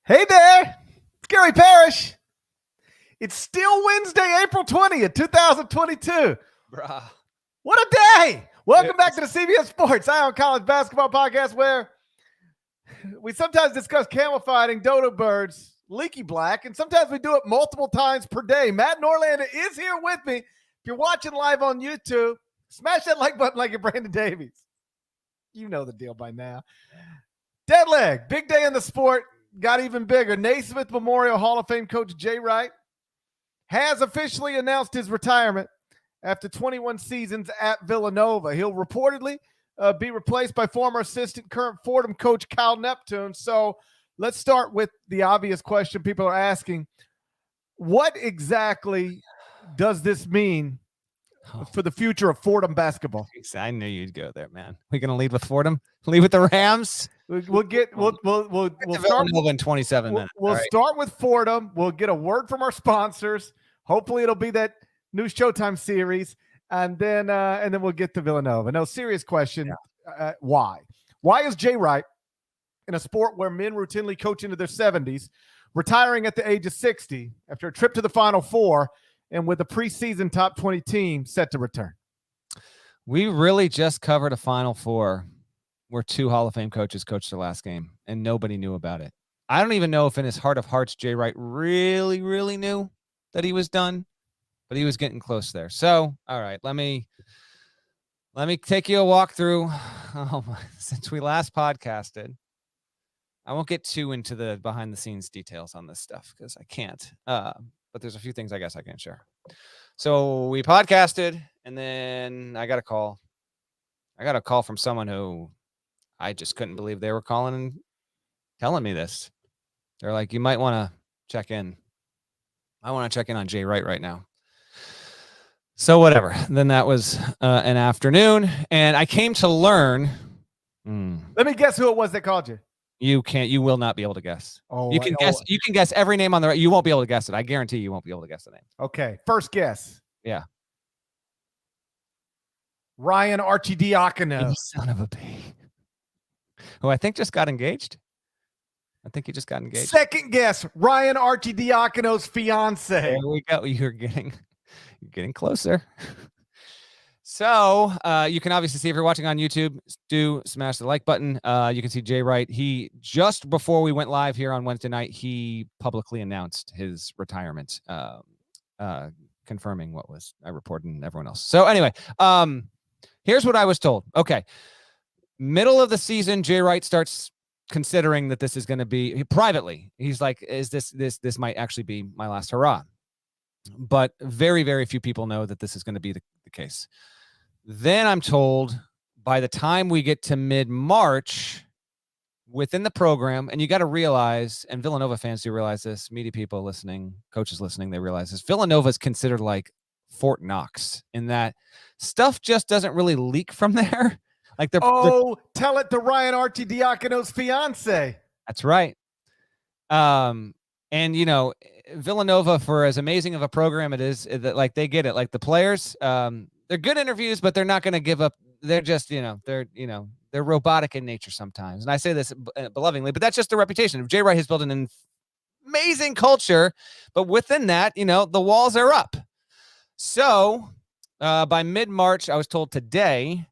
Hey there, it's Gary Parrish. It's still Wednesday, April 20th, 2022. Bruh. What a day. Welcome back to the CBS Sports Eye on College Basketball Podcast, where we sometimes discuss camel fighting, dodo birds, leaky black, and sometimes we do it multiple times per day. Matt Norlander is here with me. If you're watching live on YouTube, smash that like button like you're Brandon Davies. You know the deal by now. Dead leg, big day in the sport. Got even bigger. Naismith Memorial Hall of Fame coach Jay Wright has officially announced his retirement after 21 seasons at Villanova. He'll reportedly be replaced by former assistant, current Fordham coach Kyle Neptune. So let's start with the obvious question people are asking. What exactly does this mean for the future of Fordham basketball? I knew you'd go there, man. We're gonna lead with Fordham. Lead with the Rams. We'll start in 27 minutes. We'll start with Fordham. We'll get a word from our sponsors. Hopefully, it'll be that new Showtime series, and then we'll get to Villanova. No, serious question. Yeah. Why? Why is Jay Wright, in a sport where men routinely coach into their 70s, retiring at the age of 60 after a trip to the Final Four and with a preseason top 20 team set to return? We really just covered a Final Four where two Hall of Fame coaches coached their last game, and nobody knew about it. I don't even know if in his heart of hearts, Jay Wright really, really knew that he was done, but he was getting close there. So, all right, let me take you a walk through. Since we last podcasted, I won't get too into the behind the scenes details on this stuff because I can't. But there's a few things I guess I can share. So we podcasted, and then I got a call. I got a call from someone who I just couldn't believe they were calling and telling me this. They're like, you might want to check in. I want to check in on Jay Wright right now. So whatever. Then that was an afternoon, and I came to learn. Let me guess who it was that called you. You will not be able to guess. You can guess every name on the right. You won't be able to guess it. I guarantee you won't be able to guess the name. Okay. First guess. Yeah. Ryan Arcidiacono. You son of a b. Who I think just got engaged. I think he just got engaged. Second guess, Ryan Arcidiacono's fiance. There we go. You're getting closer. So you can obviously see, if you're watching on YouTube, do smash the like button. You can see Jay Wright. He, just before we went live here on Wednesday night, he publicly announced his retirement, confirming what was I reported and everyone else. So anyway, here's what I was told. Okay. Middle of the season, Jay Wright starts considering that this is going to be privately. He's like, is this might actually be my last hurrah? But very, very few people know that this is going to be the case. Then I'm told by the time we get to mid-March within the program, and you got to realize, and Villanova fans do realize this, media people listening, coaches listening, they realize this. Villanova is considered like Fort Knox in that stuff just doesn't really leak from there. Like tell it to Ryan Arcidiacono's fiance. That's right. And Villanova, for as amazing of a program it is, that like they get it. Like the players, they're good interviews, but they're not going to give up. They're just, they're robotic in nature sometimes. And I say this belovingly, but that's just the reputation. Jay Wright has built an amazing culture, but within that, the walls are up. So by mid-March, I was told today,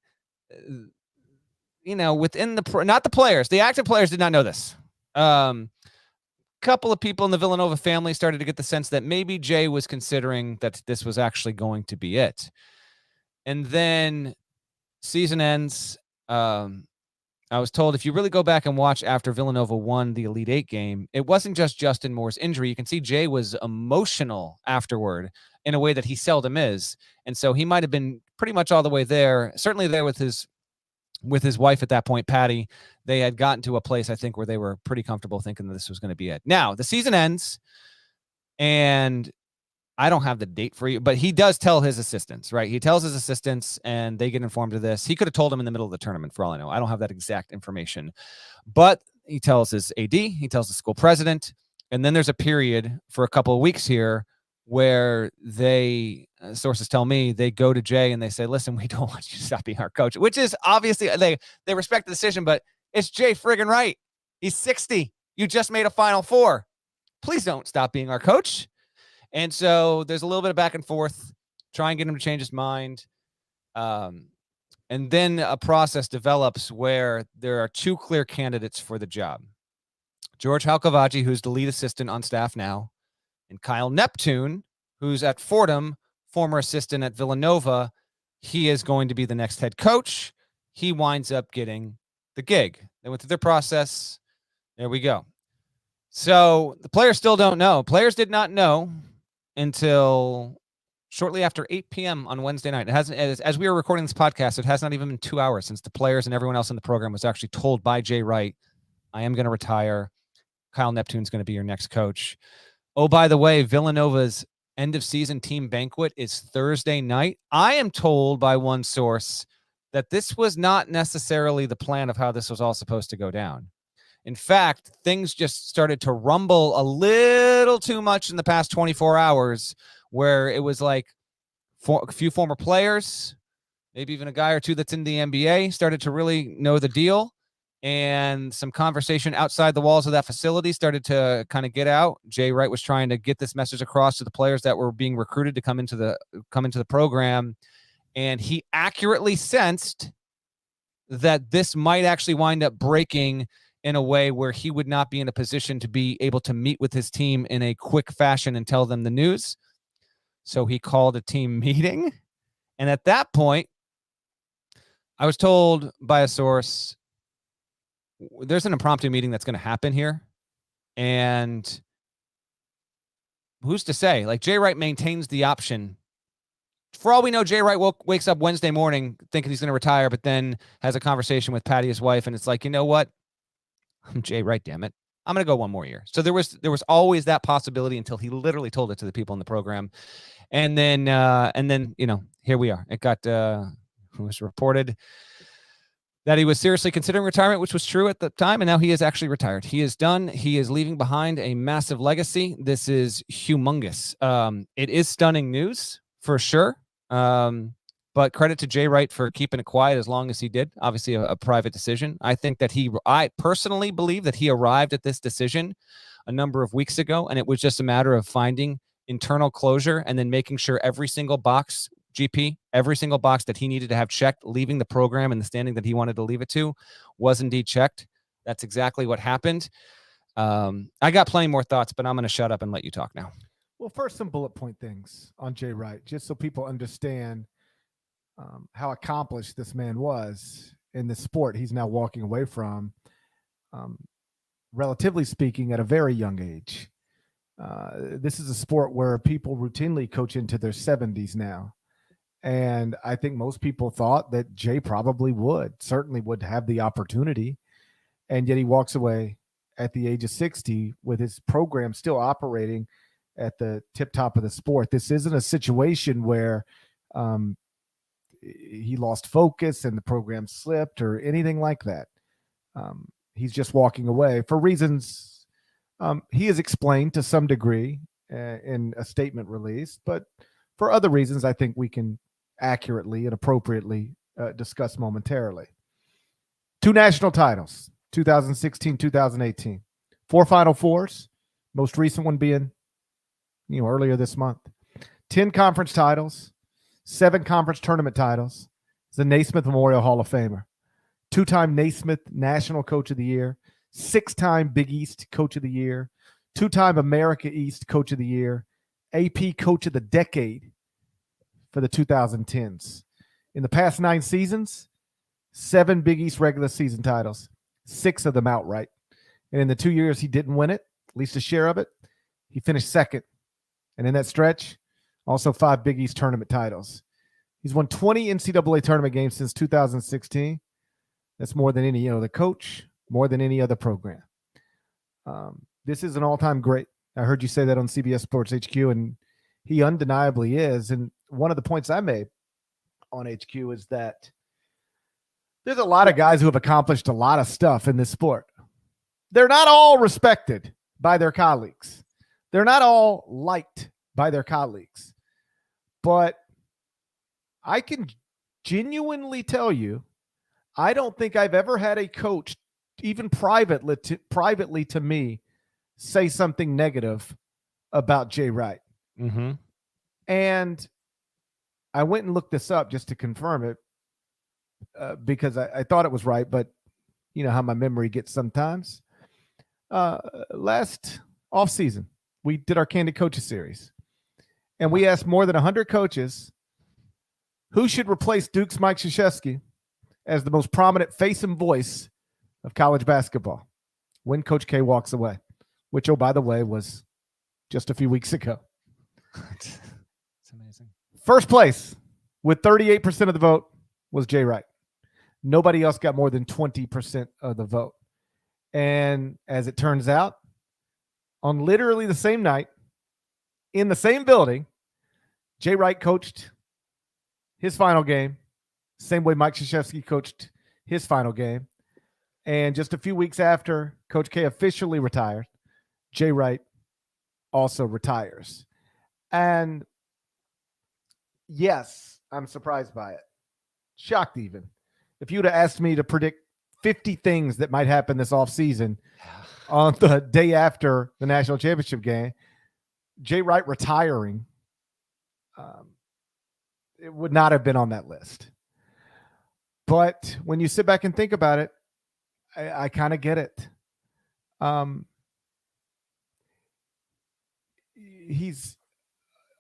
within not the players, the active players did not know this. Couple of people in the Villanova family started to get the sense that maybe Jay was considering that this was actually going to be it. And then season ends. I was told, if you really go back and watch after Villanova won the Elite Eight game, it wasn't just Justin Moore's injury. You can see Jay was emotional afterward in a way that he seldom is. And so he might have been pretty much all the way there, certainly there with his wife at that point, Patty. They had gotten to a place, I think, where they were pretty comfortable thinking that this was going to be it. Now, the season ends, and I don't have the date for you, but he does tell his assistants, right? He tells his assistants, and they get informed of this. He could have told them in the middle of the tournament, for all I know. I don't have that exact information. But he tells his AD, he tells the school president, and then there's a period for a couple of weeks here where they, sources tell me, they go to Jay and they say, listen, we don't want you to stop being our coach, which is obviously, they respect the decision, but it's Jay friggin' Wright. He's 60. You just made a Final Four. Please don't stop being our coach. And so there's a little bit of back and forth, try and get him to change his mind. And then a process develops where there are two clear candidates for the job. George Halkavaji, who's the lead assistant on staff now, and Kyle Neptune, who's at Fordham, former assistant at Villanova. He is going to be the next head coach. He winds up getting the gig. They went through their process. There we go. So the players still don't know. Players did not know until shortly after 8 p.m. on Wednesday night. It hasn't, as we were recording this podcast, it has not even been 2 hours since the players and everyone else in the program was actually told by Jay Wright, I am going to retire. Kyle Neptune's going to be your next coach. Oh, by the way, Villanova's end of season team banquet is Thursday night. I am told by one source that this was not necessarily the plan of how this was all supposed to go down. In fact, things just started to rumble a little too much in the past 24 hours, where it was like a few former players, maybe even a guy or two that's in the NBA, started to really know the deal. And some conversation outside the walls of that facility started to kind of get out. Jay Wright was trying to get this message across to the players that were being recruited to come into the program. And he accurately sensed that this might actually wind up breaking in a way where he would not be in a position to be able to meet with his team in a quick fashion and tell them the news. So he called a team meeting. And at that point, I was told by a source, there's an impromptu meeting that's going to happen here. And who's to say? Like, Jay Wright maintains the option. For all we know, Jay Wright wakes up Wednesday morning thinking he's going to retire, but then has a conversation with Patty, his wife, and it's like, you know what? I'm Jay Wright, damn it. I'm going to go one more year. So there was always that possibility until he literally told it to the people in the program. And then, here we are. It was reported that he was seriously considering retirement, which was true at the time, and now he is actually retired. He is done. He is leaving behind a massive legacy. This is humongous. It is stunning news for sure. But credit to Jay Wright for keeping it quiet as long as he did. Obviously, a private decision. I think that I personally believe that he arrived at this decision a number of weeks ago, and it was just a matter of finding internal closure and then making sure every single box that he needed to have checked leaving the program and the standing that he wanted to leave it to was indeed checked. That's exactly what happened. I got plenty more thoughts, but I'm going to shut up and let you talk now. Well, first, some bullet point things on Jay Wright, just so people understand how accomplished this man was in the sport he's now walking away from, relatively speaking, at a very young age. This is a sport where people routinely coach into their 70s now. And I think most people thought that Jay certainly would have the opportunity. And yet he walks away at the age of 60 with his program still operating at the tip top of the sport. This isn't a situation where he lost focus and the program slipped or anything like that. He's just walking away for reasons he has explained to some degree in a statement released, but for other reasons I think we can accurately and appropriately discuss momentarily. 2 national titles, 2016, 2018, 4 Final Fours, most recent one being, earlier this month, 10 conference titles, 7 conference tournament titles. He's a Naismith Memorial Hall of Famer, 2-time Naismith National Coach of the Year, 6-time Big East Coach of the Year, 2-time America East Coach of the Year, AP Coach of the Decade for the 2010s. In the past 9 seasons, 7 Big East regular season titles, 6 of them outright. And in the 2 years he didn't win it, at least a share of it, he finished second. And in that stretch, also 5 Big East tournament titles. He's won 20 NCAA tournament games since 2016. That's more than any, the coach, more than any other program. This is an all-time great. I heard you say that on CBS Sports HQ, and he undeniably is. And one of the points I made on HQ is that there's a lot of guys who have accomplished a lot of stuff in this sport. They're not all respected by their colleagues. They're not all liked by their colleagues. But I can genuinely tell you, I don't think I've ever had a coach even privately to me, say something negative about Jay Wright. Mm-hmm. And I went and looked this up just to confirm it because I thought it was right, but you know how my memory gets sometimes. Last offseason, we did our Candid Coaches series, and we asked more than 100 coaches who should replace Duke's Mike Krzyzewski as the most prominent face and voice of college basketball when Coach K walks away, which, oh, by the way, was just a few weeks ago. It's amazing. First place with 38% of the vote was Jay Wright. Nobody else got more than 20% of the vote. And as it turns out, on literally the same night, in the same building, Jay Wright coached his final game, same way Mike Krzyzewski coached his final game. And just a few weeks after Coach K officially retired, Jay Wright also retires. And yes, I'm surprised by it. Shocked even. If you would have asked me to predict 50 things that might happen this offseason on the day after the national championship game, Jay Wright retiring, it would not have been on that list. But when you sit back and think about it, I kind of get it. He's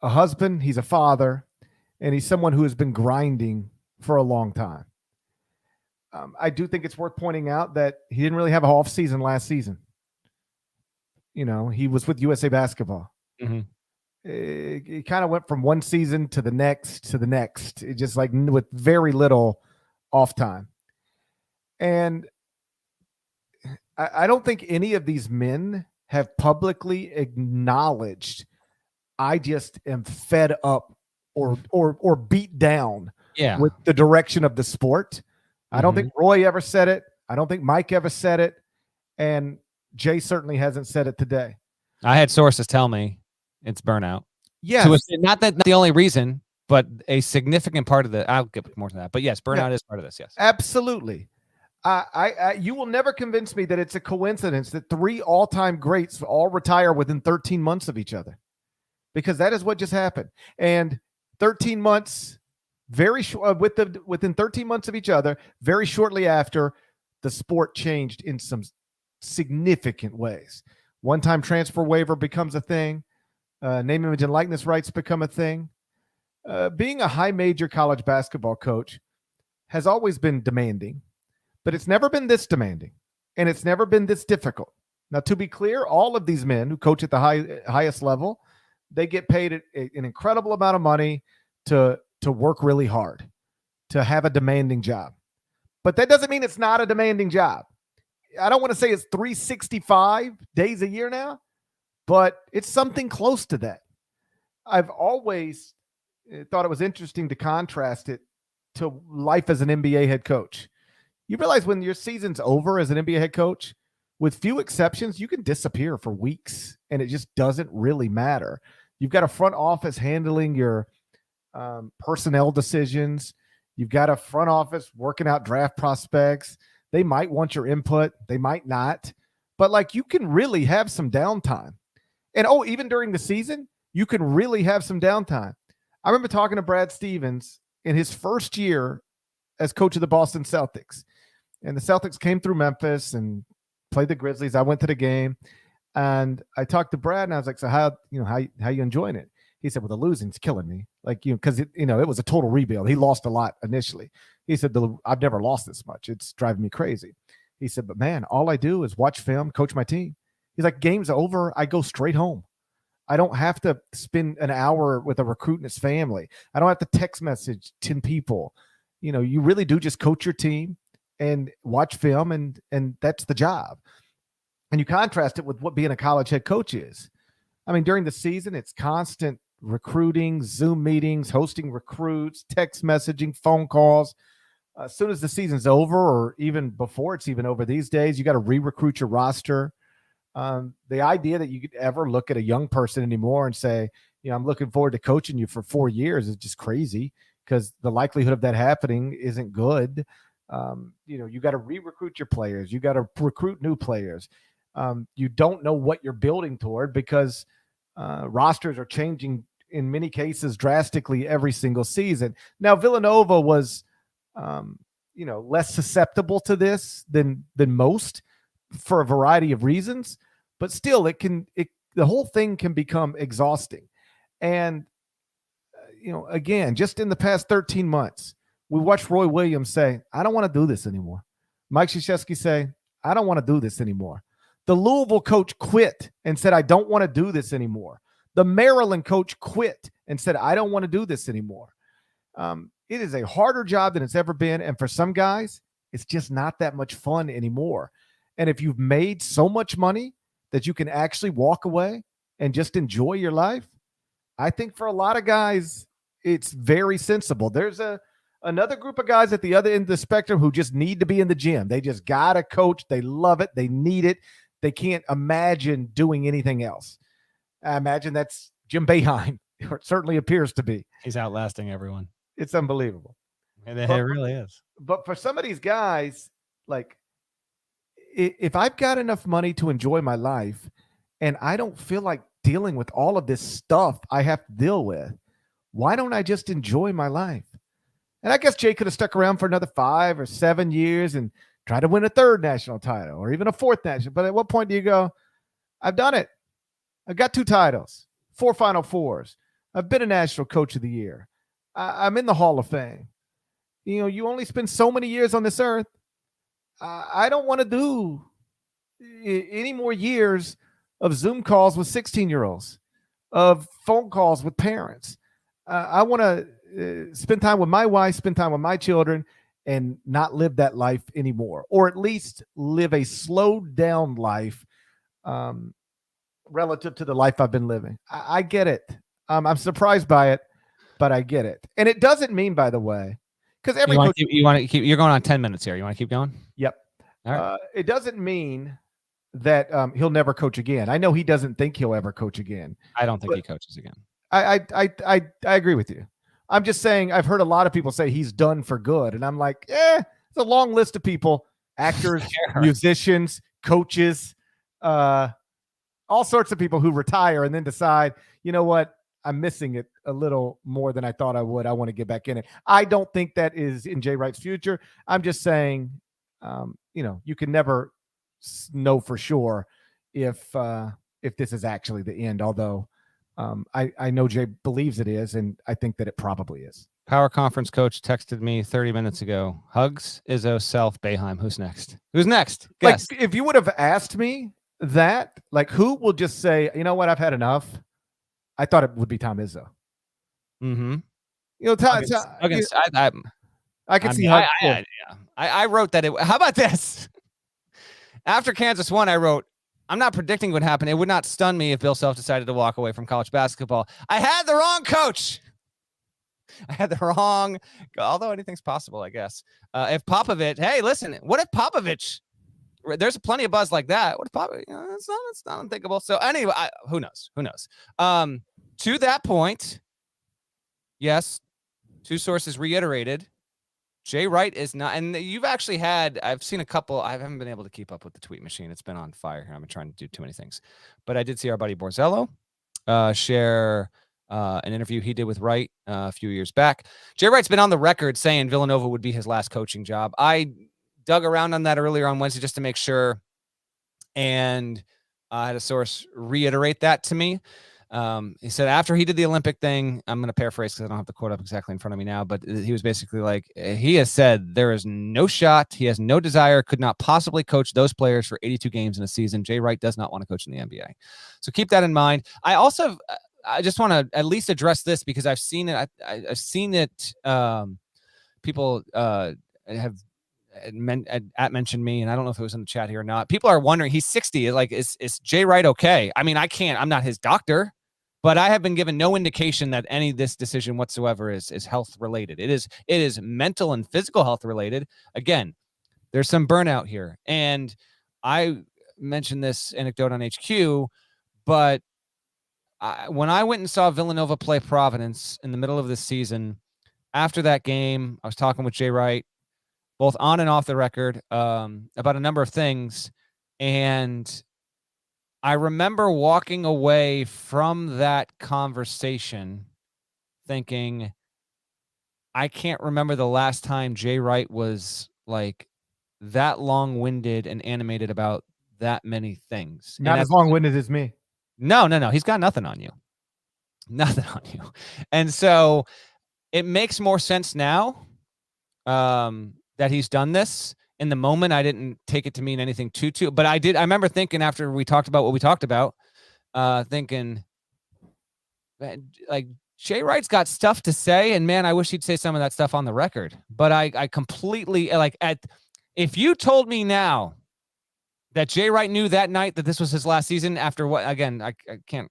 a husband, he's a father, and he's someone who has been grinding for a long time. I do think it's worth pointing out that he didn't really have a off season last season. You know, he was with USA Basketball. Mm-hmm. It kind of went from one season to the next. It just like with very little off time. And I don't think any of these men have publicly acknowledged I just am fed up or beat down with the direction of the sport. I don't think Roy ever said it. I don't think Mike ever said it. And Jay certainly hasn't said it today. I had sources tell me it's burnout. Yes. Not the only reason, but a significant part of I'll get more to that. But yes, burnout is part of this. Yes. Absolutely. You will never convince me that it's a coincidence that 3 all-time greats all retire within 13 months of each other, because that is what just happened. And 13 months, very short, within 13 months of each other, very shortly after, the sport changed in some significant ways. One-time transfer waiver becomes a thing. Name, image, and likeness rights become a thing. Being a high major college basketball coach has always been demanding, but it's never been this demanding, and it's never been this difficult. Now, to be clear, all of these men who coach at the highest level, they get paid an incredible amount of money to work really hard, to have a demanding job. But that doesn't mean it's not a demanding job. I don't want to say it's 365 days a year now, but it's something close to that. I've always thought it was interesting to contrast it to life as an NBA head coach. You realize when your season's over as an NBA head coach, with few exceptions, you can disappear for weeks and it just doesn't really matter. You've got a front office handling your personnel decisions. You've got a front office working out draft prospects. They might want your input. They might not. But like, you can really have some downtime. And even during the season, you can really have some downtime. I remember talking to Brad Stevens in his first year as coach of the Boston Celtics. And the Celtics came through Memphis and played the Grizzlies. I went to the game and I talked to Brad and I was like, so how you enjoying it? He said, well, the losing's killing me. Like, because it was a total rebuild. He lost a lot initially. He said, I've never lost this much. It's driving me crazy. He said, but man, all I do is watch film, coach my team. He's like, game's over, I go straight home. I don't have to spend an hour with a recruit and his family. I don't have to text message 10 people. You really do just coach your team and watch film, and that's the job. And you contrast it with what being a college head coach is. I mean, during the season, it's constant recruiting, Zoom meetings, hosting recruits, text messaging, phone calls. As soon as the season's over, or even before it's even over these days, you got to re-recruit your roster. The idea that you could ever look at a young person anymore and say, I'm looking forward to coaching you for 4 years is just crazy, because the likelihood of that happening isn't good. You got to re-recruit your players. You got to recruit new players. You don't know what you're building toward because rosters are changing in many cases drastically every single season. Now, Villanova was, less susceptible to this than most for a variety of reasons, but still, the whole thing can become exhausting. And again, just in the past 13 months, we watched Roy Williams say, I don't want to do this anymore. Mike Krzyzewski say, I don't want to do this anymore. The Louisville coach quit and said, I don't want to do this anymore. The Maryland coach quit and said, I don't want to do this anymore. It is a harder job than it's ever been. And for some guys, it's just not that much fun anymore. And if you've made so much money that you can actually walk away and just enjoy your life, I think for a lot of guys, it's very sensible. There's another group of guys at the other end of the spectrum who just need to be in the gym. They just got to coach. They love it. They need it. They can't imagine doing anything else. I imagine that's Jim Boeheim, or it certainly appears to be. He's outlasting everyone. It's unbelievable. It really is. But for some of these guys, like, if I've got enough money to enjoy my life and I don't feel like dealing with all of this stuff I have to deal with, why don't I just enjoy my life? And I guess Jay could have stuck around for another 5 or 7 years and try to win a 3rd national title or even a 4th national. But at what point do you go, I've done it. I've got 2 titles, 4 Final Fours. I've been a National Coach of the Year. I'm in the Hall of Fame. You only spend so many years on this earth. I don't want to do any more years of Zoom calls with 16-year-olds, of phone calls with parents. I want to spend time with my wife, spend time with my children, and not live that life anymore, or at least live a slowed down life relative to the life I've been living. I get it. I'm surprised by it, but I get it. And it doesn't mean, by the way, because every coach, you want to keep. You're going on 10 minutes here. You want to keep going? Yep. All right. It doesn't mean that he'll never coach again. I know he doesn't think he'll ever coach again. I don't think he coaches again. I agree with you. I'm just saying I've heard a lot of people say he's done for good, and I'm like, it's a long list of people: actors, musicians, coaches, all sorts of people who retire and then decide, you know what, I'm missing it a little more than I thought I would. I want to get back in it. I don't think that is in Jay Wright's future. I'm just saying, you can never know for sure if this is actually the end. Although I know Jay believes it is, and I think that it probably is. Power conference coach texted me 30 minutes ago. Hugs, Izzo, Self, Boeheim. Who's next? Who's next? Guess. Like, if you would have asked me that, like, who will just say, you know what, I've had enough? I thought it would be Tom Izzo. Mm-hmm. I can see how. I wrote that. How about this? After Kansas won, I wrote, I'm not predicting what happened. It would not stun me if Bill Self decided to walk away from college basketball. I had the wrong coach. I had the wrong, although anything's possible, I guess. If Popovich, hey, listen, what if Popovich, there's plenty of buzz like that. What if Popovich, it's not unthinkable. So anyway, who knows? To that point, yes, 2 sources reiterated, Jay Wright is not, and you've actually had, I've seen a couple, I haven't been able to keep up with the tweet machine. It's been on fire here. I've been trying to do too many things, but I did see our buddy Borzello share an interview he did with Wright a few years back. Jay Wright's been on the record saying Villanova would be his last coaching job. I dug around on that earlier on Wednesday just to make sure, and I had a source reiterate that to me. He said after he did the Olympic thing, I'm going to paraphrase because I don't have the quote up exactly in front of me now, but he was basically like, he has said there is no shot, he has no desire, could not possibly coach those players for 82 games in a season. Jay Wright does not want to coach in the NBA. So keep that in mind. I just want to at least address this because I've seen it. I've seen it. People have mentioned me, and I don't know if it was in the chat here or not. People are wondering, he's 60. Like, is Jay Wright okay? I mean, I'm not his doctor, but I have been given no indication that any of this decision whatsoever is health related. It is mental and physical health related. Again, there's some burnout here. And I mentioned this anecdote on HQ, but when I went and saw Villanova play Providence in the middle of this season, after that game, I was talking with Jay Wright. both on and off the record, about a number of things. And I remember walking away from that conversation thinking, I can't remember the last time Jay Wright was like that long-winded and animated about that many things. Not as long-winded as me. No. He's got nothing on you. Nothing on you. And so it makes more sense now that he's done this. In the moment, I didn't take it to mean anything too, but I did. I remember thinking after we talked about what we talked about, thinking, man, like Jay Wright's got stuff to say, and man, I wish he'd say some of that stuff on the record. But I completely if you told me now that Jay Wright knew that night that this was his last season after what, again, I can't,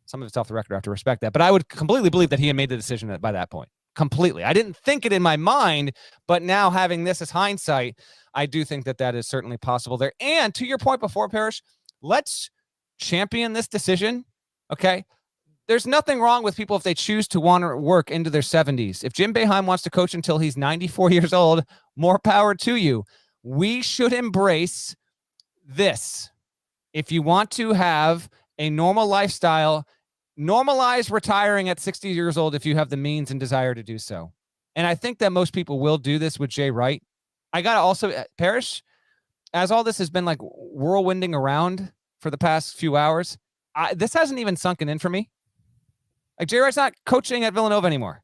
some of it's off the record. I have to respect that, but I would completely believe that he had made the decision by that point. Completely. I didn't think it in my mind, but now having this as hindsight, I do think that that is certainly possible there. And to your point before, Parrish, let's champion this decision. Okay. There's nothing wrong with people if they choose to want to work into their 70s. If Jim Boeheim wants to coach until he's 94 years old, more power to you. We should embrace this. If you want to have a normal lifestyle, normalize retiring at 60 years old if you have the means and desire to do so. And I think that most people will do this with Jay Wright. I got to also, Parrish, as all this has been like whirlwinding around for the past few hours, this hasn't even sunken in for me. Like Jay Wright's not coaching at Villanova anymore.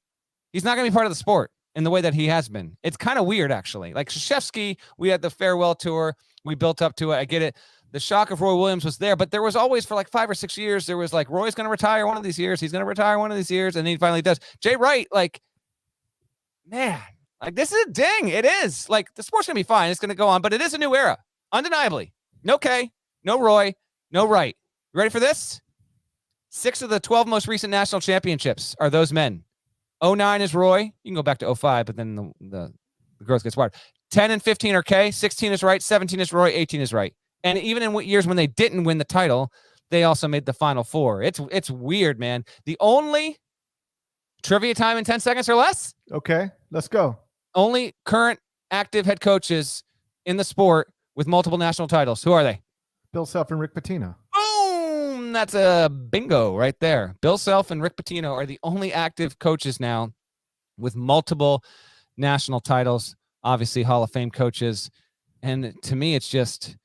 He's not going to be part of the sport in the way that he has been. It's kind of weird, actually. Like Krzyzewski, we had the farewell tour. We built up to it. I get it. The shock of Roy Williams was there, but there was always for like 5 or 6 years, there was like, Roy's going to retire one of these years. He's going to retire one of these years. And he finally does. Jay Wright, like, man, like this is a ding. It is like the sport's going to be fine. It's going to go on, but it is a new era. Undeniably. No K, no Roy, no Wright. You ready for this? 6 of the 12 most recent national championships are those men. 09 is Roy. You can go back to 05, but then the growth gets wider. 10 and 15 are K. 16 is Wright. 17 is Roy. 18 is Wright. And even in years when they didn't win the title, they also made the Final Four. It's weird, man. The only trivia time in 10 seconds or less. Okay, let's go. Only current active head coaches in the sport with multiple national titles. Who are they? Bill Self and Rick Pitino. Boom! That's a bingo right there. Bill Self and Rick Pitino are the only active coaches now with multiple national titles. Obviously, Hall of Fame coaches. And to me, it's just,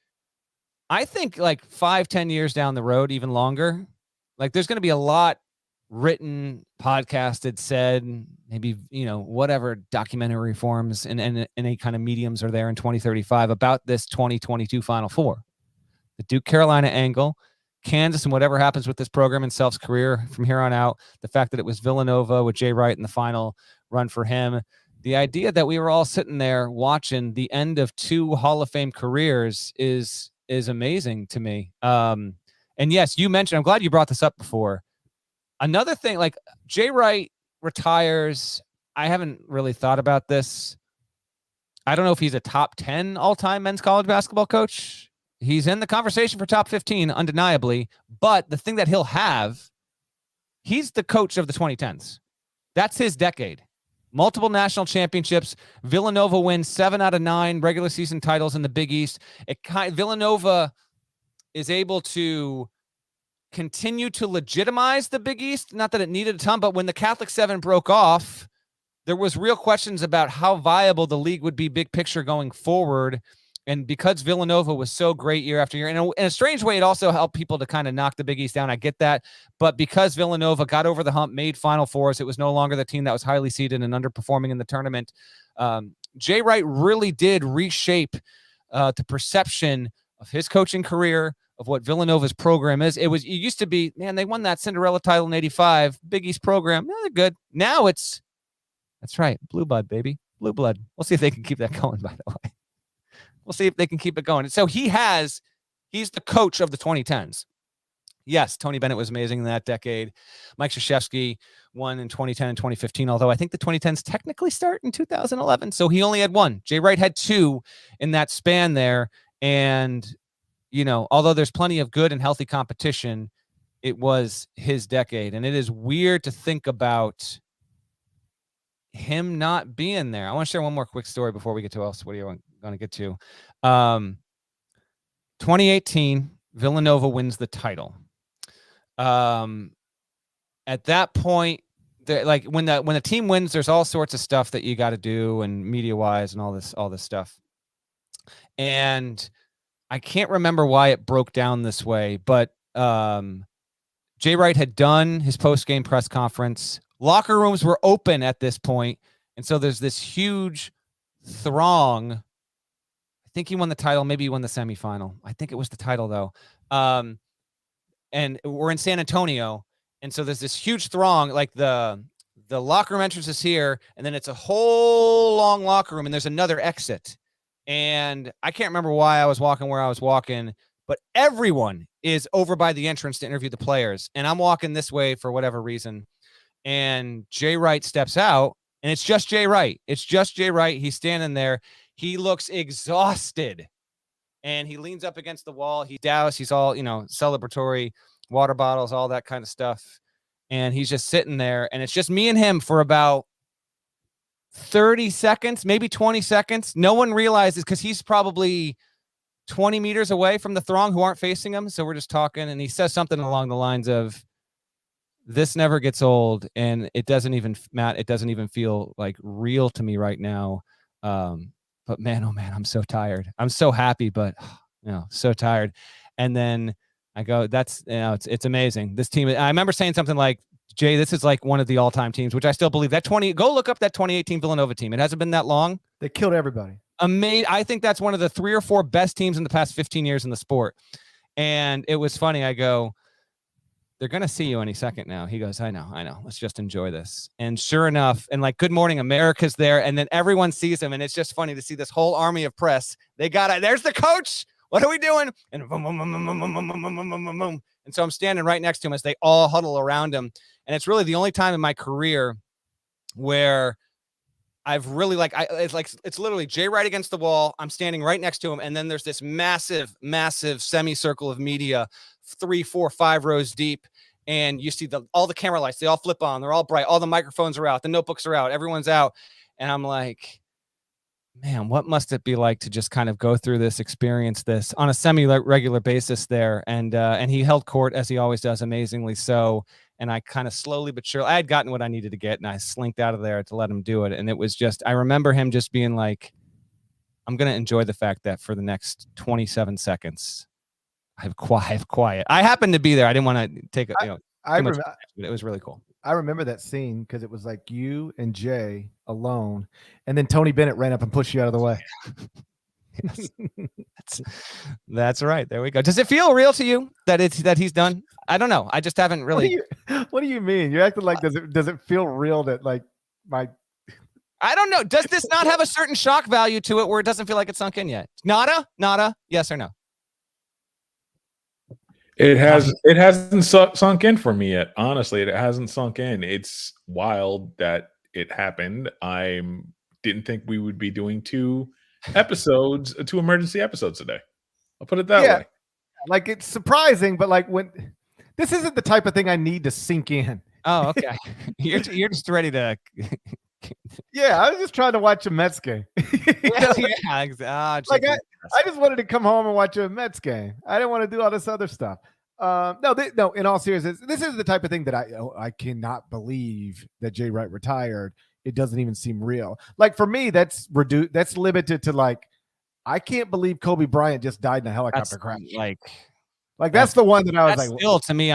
I think like 5-10 years down the road, even longer, like there's going to be a lot written, podcasted, said, maybe, whatever documentary forms and any kind of mediums are there in 2035 about this 2022 Final Four. The Duke Carolina angle, Kansas, and whatever happens with this program and Self's career from here on out, the fact that it was Villanova with Jay Wright in the final run for him, the idea that we were all sitting there watching the end of 2 Hall of Fame careers is amazing to me. And yes, you mentioned, I'm glad you brought this up before. Another thing, like Jay Wright retires. I haven't really thought about this. I don't know if he's a top 10 all-time men's college basketball coach. He's in the conversation for top 15, undeniably. But the thing that he'll have, he's the coach of the 2010s. That's his decade. Multiple national championships. Villanova wins 7 out of 9 regular season titles in the Big East. Villanova is able to continue to legitimize the Big East. Not that it needed a ton, but when the Catholic 7 broke off, there was real questions about how viable the league would be big picture going forward. And because Villanova was so great year after year, and in a strange way, it also helped people to kind of knock the Big East down. I get that. But because Villanova got over the hump, made Final Fours, it was no longer the team that was highly seeded and underperforming in the tournament. Jay Wright really did reshape the perception of his coaching career, of what Villanova's program is. It used to be, man, they won that Cinderella title in 85, Big East program. Yeah, they're good. Now that's right. Blue blood, baby. Blue blood. We'll see if they can keep that going, by the way. We'll see if they can keep it going. So he's the coach of the 2010s. Yes, Tony Bennett was amazing in that decade. Mike Krzyzewski won in 2010 and 2015, although I think the 2010s technically start in 2011. So he only had 1. Jay Wright had 2 in that span there. And, although there's plenty of good and healthy competition, it was his decade. And it is weird to think about him not being there. I want to share one more quick story before we get to else. What do you want to get to? 2018, Villanova wins the title. At that point, like when the team wins, there's all sorts of stuff that you got to do and media wise and all this stuff. And I can't remember why it broke down this way, but Jay Wright had done his post-game press conference. Locker rooms were open at this point, and so there's this huge throng. I think he won the title. Maybe he won the semifinal. I think it was the title, though. And we're in San Antonio, and so there's this huge throng. Like the locker room entrance is here, and then it's a whole long locker room, and there's another exit. And I can't remember why I was walking where I was walking, but everyone is over by the entrance to interview the players. And I'm walking this way for whatever reason. And Jay Wright steps out, and it's just Jay Wright. It's just Jay Wright. He's standing there. He looks exhausted, and he leans up against the wall. He doused. He's all, celebratory, water bottles, all that kind of stuff. And he's just sitting there, and it's just me and him for about 30 seconds, maybe 20 seconds. No one realizes because he's probably 20 meters away from the throng who aren't facing him. So we're just talking, and he says something along the lines of, "This never gets old, and it doesn't even feel like real to me right now. But man, oh man, I'm so tired. I'm so happy, but so tired." And then I go, "That's it's amazing. This team." I remember saying something like, "Jay, this is like one of the all-time teams," which I still believe. Go look up that 2018 Villanova team. It hasn't been that long. They killed everybody. I think that's one of the 3 or 4 best teams in the past 15 years in the sport. And it was funny. I go, "They're going to see you any second now." He goes, I know. Let's just enjoy this." And sure enough, and like Good Morning America's there, and then everyone sees him, and it's just funny to see this whole army of press. They got it. There's the coach. What are we doing? And boom, boom, boom, boom, boom, boom, boom, boom, boom, boom, boom. And so I'm standing right next to him as they all huddle around him. And it's really the only time in my career where I've really it's literally Jay Wright against the wall. I'm standing right next to him. And then there's this massive, massive semicircle of media, 3, 4, 5 rows deep. And you see all the camera lights, they all flip on. They're all bright. All the microphones are out. The notebooks are out. Everyone's out. And I'm like, man, what must it be like to just kind of go through this, experience this on a semi-regular basis there? And he held court as he always does, amazingly so. And I kind of slowly but surely, I had gotten what I needed to get, and I slinked out of there to let him do it. And it was just, I remember him just being like, "I'm going to enjoy the fact that for the next 27 seconds, I have quiet. I happened to be there. I didn't want to take too much, but it was really cool. I remember that scene because it was like you and Jay alone, and then Tony Bennett ran up and pushed you out of the way. Yes. That's right. There we go. Does it feel real to you that he's done? I don't know. I just haven't really. What do you mean? You're acting like does it feel real that like my? I don't know. Does this not have a certain shock value to it where it doesn't feel like it's sunk in yet? Nada. Yes or no? It hasn't sunk in for me yet. Honestly, it hasn't sunk in. It's wild that it happened. I didn't think we would be doing 2 emergency episodes today. I'll put it that way. Like, it's surprising, but like when this isn't the type of thing I need to sink in. Oh, okay. You're just ready to. Yeah, I was just trying to watch a Mets game. I just wanted to come home and watch a Mets game. I didn't want to do all this other stuff. No. In all seriousness, this is the type of thing that I cannot believe that Jay Wright retired. It doesn't even seem real. Like for me, that's reduced. That's limited to like, I can't believe Kobe Bryant just died in a helicopter crash. Like that's the one that I was like. Still, to me,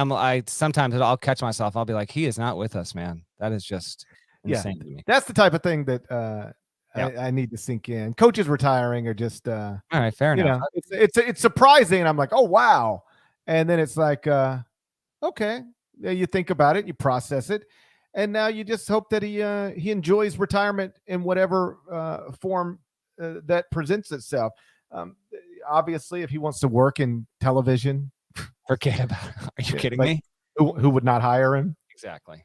sometimes I'll catch myself. I'll be like, he is not with us, man. That is just insane to me. That's the type of thing that I need to sink in. Coaches retiring are just all right. Fair enough. It's surprising. And I'm like, oh wow. And then it's like, okay. You think about it, you process it, and now you just hope that he enjoys retirement in whatever form that presents itself. Obviously, if he wants to work in television, forget about it. Are you kidding me? Who would not hire him? Exactly.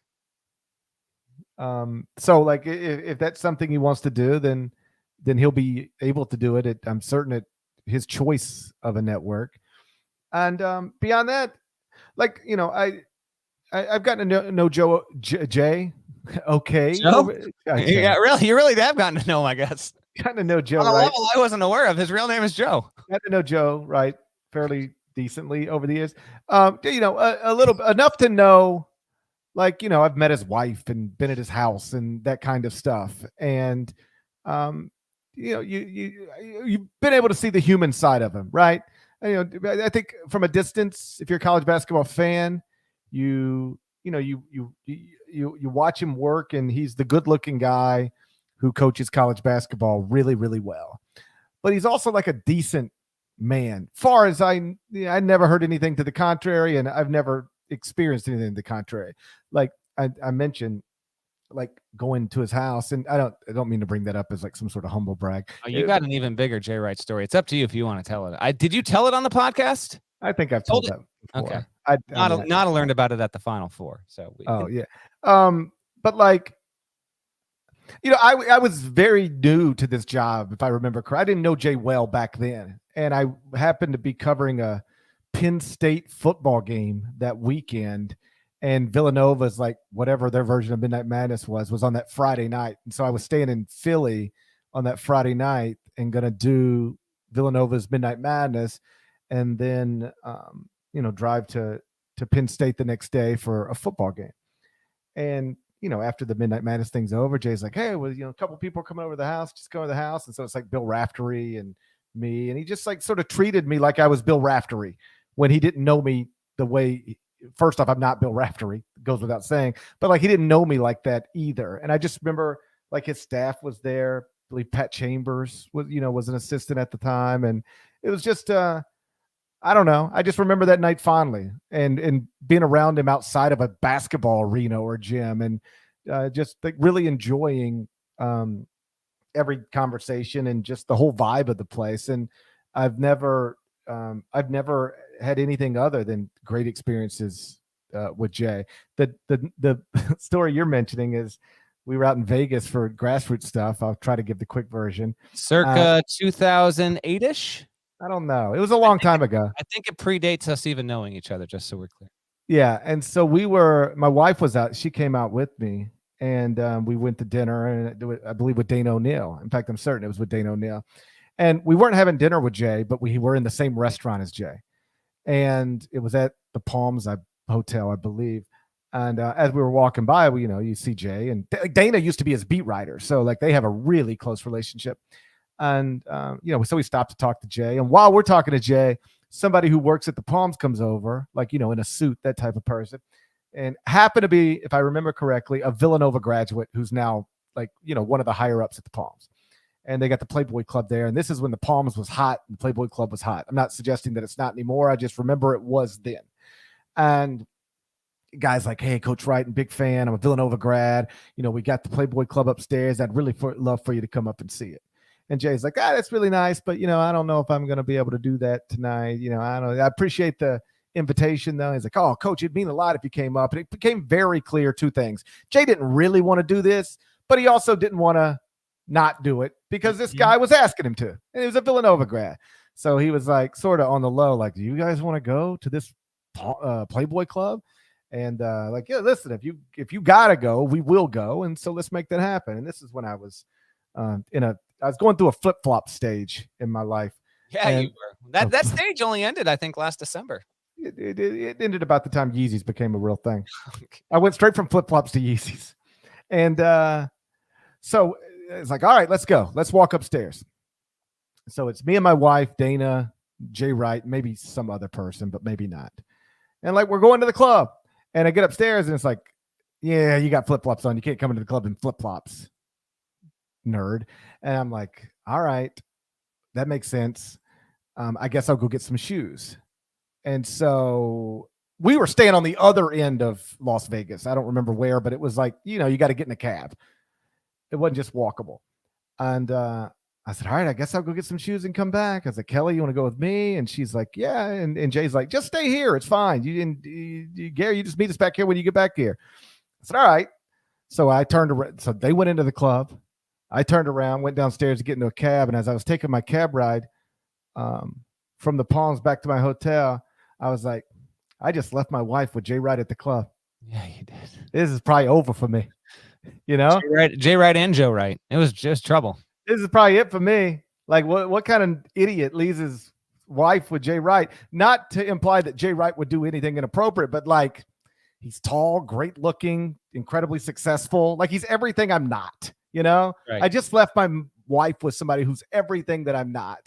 So like if that's something he wants to do, then he'll be able to do it. I'm certain at his choice of a network. And beyond that, like, I've gotten to know Jay Okay. Joe? Okay. Yeah, really, you really have gotten to know him, I guess. Kind of know Joe, On a right? level I wasn't aware of. His real name is Joe. Got to know Joe, right? Fairly decently over the years. A little enough to know, like, I've met his wife and been at his house and that kind of stuff. And, you've been able to see the human side of him, right? I think from a distance, if you're a college basketball fan, you watch him work, and he's the good-looking guy who coaches college basketball really, really well. But he's also like a decent man. Far as I never heard anything to the contrary, and I've never experienced anything to the contrary. Like I mentioned, like going to his house, and I don't mean to bring that up as like some sort of humble brag. Oh, you got an even bigger Jay Wright story. It's up to you if you want to tell it. Did you tell it on the podcast? I think I've told that before. Okay. I learned about it at the Final Four. So yeah. But like, I was very new to this job, if I remember correctly. I didn't know Jay well back then, and I happened to be covering a Penn State football game that weekend, and Villanova's, like, whatever their version of Midnight Madness was on that Friday night. And so I was staying in Philly on that Friday night and going to do Villanova's Midnight Madness, and then, drive to Penn State the next day for a football game. And, after the Midnight Madness thing's over, Jay's like, hey, well, a couple people are coming over to the house, just go to the house. And so it's like Bill Raftery and me. And he just like sort of treated me like I was Bill Raftery when he didn't know me the way. First off, I'm not Bill Raftery, goes without saying, but like he didn't know me like that either. And I just remember like his staff was there. I believe Pat Chambers was an assistant at the time. And it was just, I don't know. I just remember that night fondly, and being around him outside of a basketball arena or gym, and just like really enjoying every conversation and just the whole vibe of the place. And I've never had anything other than great experiences with Jay. The story you're mentioning is we were out in Vegas for grassroots stuff. I'll try to give the quick version. Circa 2008-ish. I don't know. It was a long time ago. I think it predates us even knowing each other, just so we're clear. Yeah. And so my wife was out. She came out with me, and we went to dinner, and I believe with Dana O'Neill. In fact, I'm certain it was with Dana O'Neill. And we weren't having dinner with Jay, but we were in the same restaurant as Jay. And it was at the Palms Hotel, I believe. And as we were walking by, you see Jay, and Dana used to be his beat writer. So like they have a really close relationship. And, so we stopped to talk to Jay. And while we're talking to Jay, somebody who works at the Palms comes over, like, in a suit, that type of person, and happened to be, if I remember correctly, a Villanova graduate who's now like, one of the higher ups at the Palms. And they got the Playboy Club there. And this is when the Palms was hot and the Playboy Club was hot. I'm not suggesting that it's not anymore. I just remember it was then. And guys like, hey, Coach Wright, and big fan. I'm a Villanova grad. We got the Playboy Club upstairs. I'd really love for you to come up and see it. And Jay's like, that's really nice, but, I don't know if I'm going to be able to do that tonight. I don't know. I appreciate the invitation, though. He's like, oh, Coach, it'd mean a lot if you came up. And it became very clear two things. Jay didn't really want to do this, but he also didn't want to not do it because this guy was asking him to. And he was a Villanova grad. So he was like sort of on the low, like, do you guys want to go to this Playboy Club? And like, yeah, listen, if you got to go, we will go. And so let's make that happen. And this is when I was I was going through a flip-flop stage in my life. Yeah, you were. That stage only ended, I think, last December. It ended about the time Yeezys became a real thing. I went straight from flip-flops to Yeezys. And so it's like, all right, let's go. Let's walk upstairs. So it's me and my wife, Dana, Jay Wright, maybe some other person, but maybe not. And like, we're going to the club. And I get upstairs, and it's like, yeah, you got flip-flops on. You can't come into the club in flip-flops, nerd. And I'm like, all right, that makes sense. I guess I'll go get some shoes. And so we were staying on the other end of Las Vegas. I don't remember where, but it was like, you got to get in a cab. It wasn't just walkable. And I said, all right, I guess I'll go get some shoes and come back. I was like, Kelly, you want to go with me? And she's like, yeah. And Jay's like, just stay here. It's fine. Gary, you just meet us back here when you get back here. I said, all right. So I turned around. So they went into the club. I turned around, went downstairs to get into a cab. And as I was taking my cab ride from the Palms back to my hotel, I was like, I just left my wife with Jay Wright at the club. Yeah, you did. This is probably over for me. You know, Jay Wright and Joe Wright. It was just trouble. this is probably it for me. Like, what kind of idiot leaves his wife with Jay Wright? Not to imply that Jay Wright would do anything inappropriate, but like, he's tall, great looking, incredibly successful. Like, he's everything I'm not. You know, Right. I just left my wife with somebody who's everything that I'm not.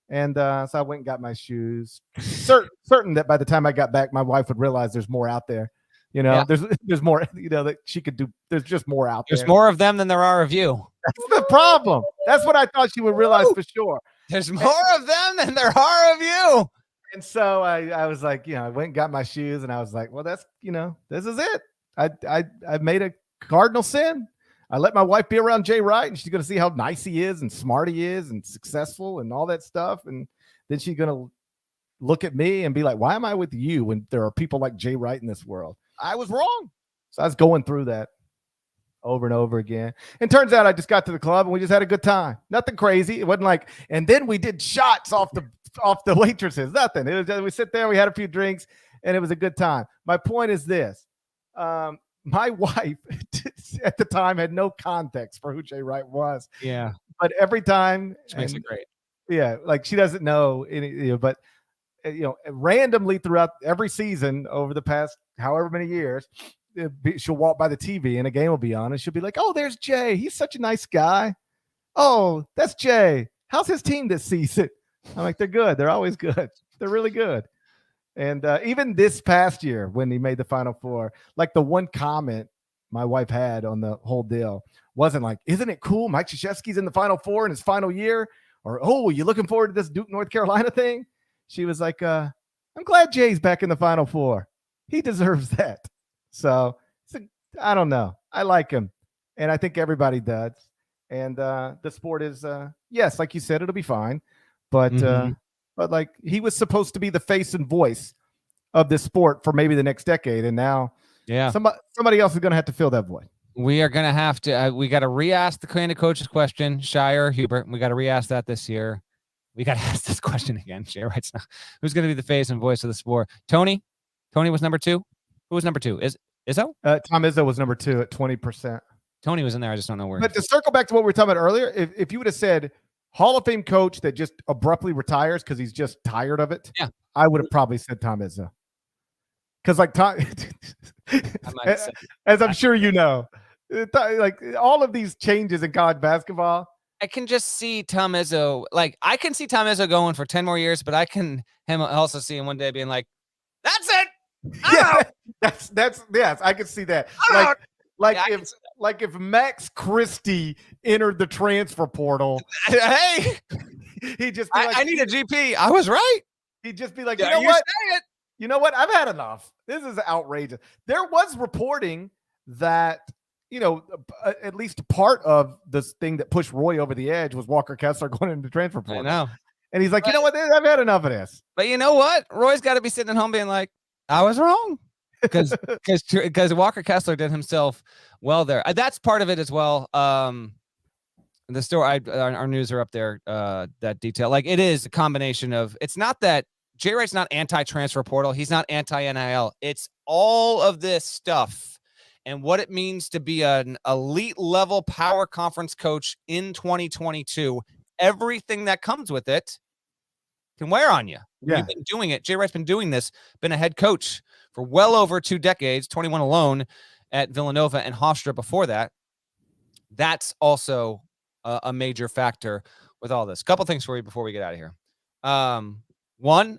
And so I went and got my shoes. Certain that by the time I got back, my wife would realize there's more out there. You know, there's more, you know, that she could do. There's just more out there. There's more of them than there are of you. That's the problem. That's what I thought she would realize for sure. There's more of them than there are of you. And so I was like, you know, I went and got my shoes and I was like, well, that's, you know, this is it. I made a cardinal sin. I let my wife be around Jay Wright and she's going to see how nice he is and smart he is and successful and all that stuff. And then she's going to look at me and be like, why am I with you when there are people like Jay Wright in this world? I was wrong. So I was going through that over and over again. And turns out I just got to the club and we just had a good time. Nothing crazy. It wasn't like, and then we did shots off the waitresses. Nothing. It was just, we sit there, we had a few drinks, and it was a good time. My point is this. My wife at the time had no context for who Jay Wright was. Yeah. But every time, Which makes it great. Yeah, like she doesn't know any, you know, but you know, randomly throughout every season over the past however many years, she'll walk by the TV and a game will be on and she'll be like, oh, there's Jay. He's such a nice guy. Oh, that's Jay. How's his team this season? I'm like, they're good. They're always good. They're really good. And even this past year when he made the Final Four, like the one comment my wife had on the whole deal wasn't like, isn't it cool Mike Krzyzewski's in the Final Four in his final year? Or, oh, you looking forward to this Duke, North Carolina thing? She was like, I'm glad Jay's back in the Final Four. He deserves that. So I don't know. I like him. And I think everybody does. And the sport is, yes, like you said, it'll be fine. But like he was supposed to be the face and voice of this sport for maybe the next decade. And now somebody else is going to have to fill that void. We are going to have to, we got to re-ask the kind of coaches question, Shire, Hubert. We got to re-ask that this year. We got to ask this question again. Jay Wright's now. Who's going to be the face and voice of the sport? Tony was number 2. Who was number 2? Izzo? Tom Izzo was number 2 at 20%. Tony was in there. I just don't know where. But to circle back to what we were talking about earlier, if you would have said Hall of Fame coach that just abruptly retires because he's just tired of it, I would have probably said Tom Izzo. Because like Tom, as I'm sure you know, like all of these changes in college basketball, I can just see Tom Izzo. Like I can see Tom Izzo going for 10 more years, but I can also see him one day being like, "That's it." That's yes, I can see that. Like if Max Christie entered the transfer portal, hey, he'd just be like, I need a GP. I was right. He'd just be like, you know what? You know what? I've had enough. This is outrageous. There was reporting that, you know, at least part of this thing that pushed Roy over the edge was Walker Kessler going into the transfer portal. I know. And he's like, you know what? I've had enough of this. But you know what? Roy's got to be sitting at home being like, I was wrong. Because Walker Kessler did himself well there. That's part of it as well. The story, our news are up there, that detail. Like it is a combination of, it's not that Jay Wright's not anti-transfer portal. He's not anti-NIL. It's all of this stuff and what it means to be an elite level power conference coach in 2022. Everything that comes with it can wear on you. Yeah. You've been doing it. Jay Wright's been doing this, been a head coach for well over 2 decades, 21 alone at Villanova and Hofstra before that. That's also a major factor with all this. Couple things for you before we get out of here. One,